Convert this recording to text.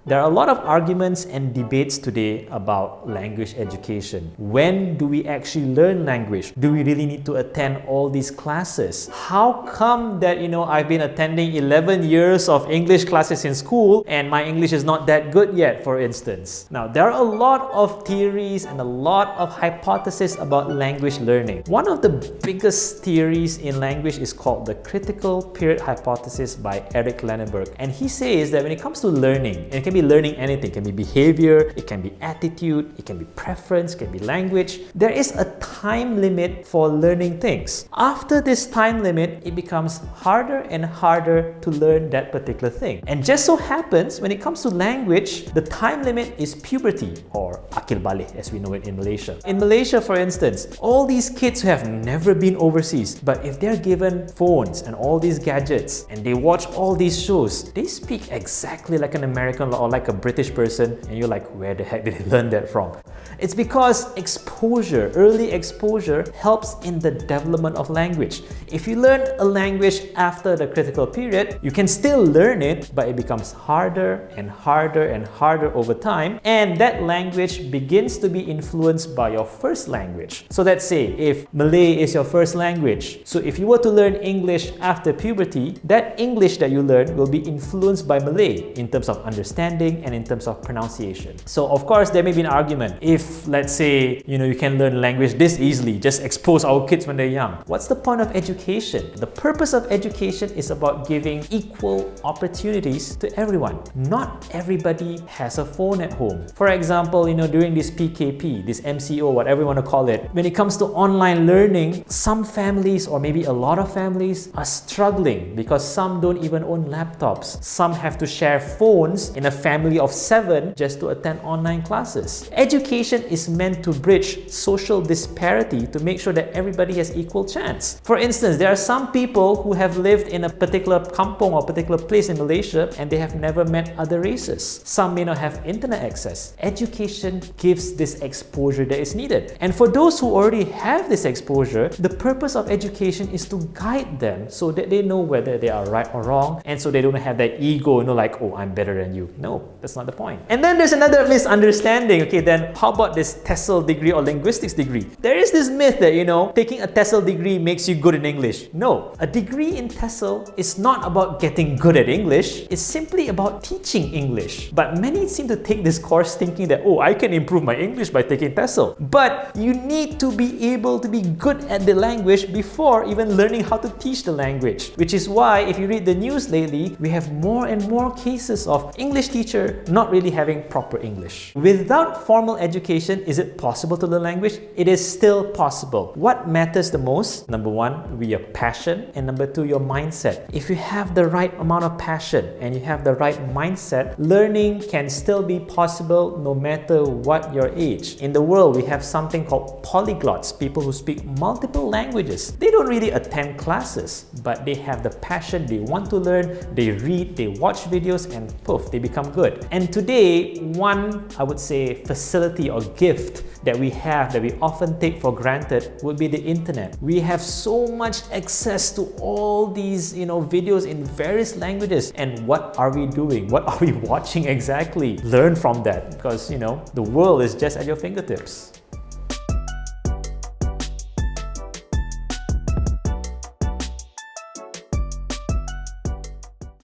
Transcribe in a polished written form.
There are a lot of arguments and debates today about language education. When do we actually learn language? Do we really need to attend all these classes? How come that, I've been attending 11 years of English classes in school and my English is not that good yet, for instance? Now, there are a lot of theories and a lot of hypotheses about language learning. One of the biggest theories in language is called the critical period hypothesis by Eric Lenneberg. And he says that when it comes to learning, and it can be learning anything, it can be behavior, it can be attitude, it can be preference, it can be language. There is a time limit for learning things. After this time limit, it becomes harder and harder to learn that particular thing. And just so happens, when it comes to language, the time limit is puberty, or akil balik as we know it in Malaysia. In Malaysia, for instance, all these kids who have never been overseas, but if they're given phones and all these gadgets and they watch all these shows, they speak exactly like an American or like a British person, and you're like, where the heck did they learn that from? It's because exposure, early exposure, helps in the development of language. If you learn a language after the critical period, you can still learn it, but it becomes harder and harder and harder over time, and that language begins to be influenced by your first language. So let's say if Malay is your first language, so if you were to learn English after puberty, that English that you learn will be influenced by Malay in terms of understanding and in terms of pronunciation. So of course, there may be an argument. If let's say, you can learn language this easily, just expose our kids when they're young. What's the point of education? The purpose of education is about giving equal opportunities to everyone. Not everybody has a phone at home. For example, during this PKP, this MCO, whatever you want to call it, when it comes to online learning, some families or maybe a lot of families are struggling because some don't even own laptops. Some have to share phones in a family of 7 just to attend online classes. Education is meant to bridge social disparity to make sure that everybody has equal chance. For instance, there are some people who have lived in a particular kampong or particular place in Malaysia and they have never met other races. Some may not have internet access. Education gives this exposure that is needed. And for those who already have this exposure, the purpose of education is to guide them so that they know whether they are right or wrong, and so they don't have that ego, like, oh, I'm better than you. No, that's not the point. And then there's another misunderstanding. Okay, then how about this TESOL degree or linguistics degree? There is this myth that, taking a TESOL degree makes you good in English. No, a degree in TESOL is not about getting good at English. It's simply about teaching English. But many seem to take this course thinking that, oh, I can improve my English by taking TESOL. But you need to be able to be good at the language before even learning how to teach the language. Which is why, if you read the news lately, we have more and more cases of English teacher not really having proper English. Without formal education, is it possible to learn language? It is still possible. What matters the most? Number one, your passion, and number two, your mindset. If you have the right amount of passion and you have the right mindset, learning can still be possible no matter what your age. In the world, we have something called polyglots, people who speak multiple languages. They don't really attend classes, but they have the passion, they want to learn, they read, they watch videos, and poof, they become good. And today, one, I would say, facility or gift that we have that we often take for granted would be the internet. We have so much access to all these, videos in various languages. And what are we doing? What are we watching exactly? Learn from that because, the world is just at your fingertips.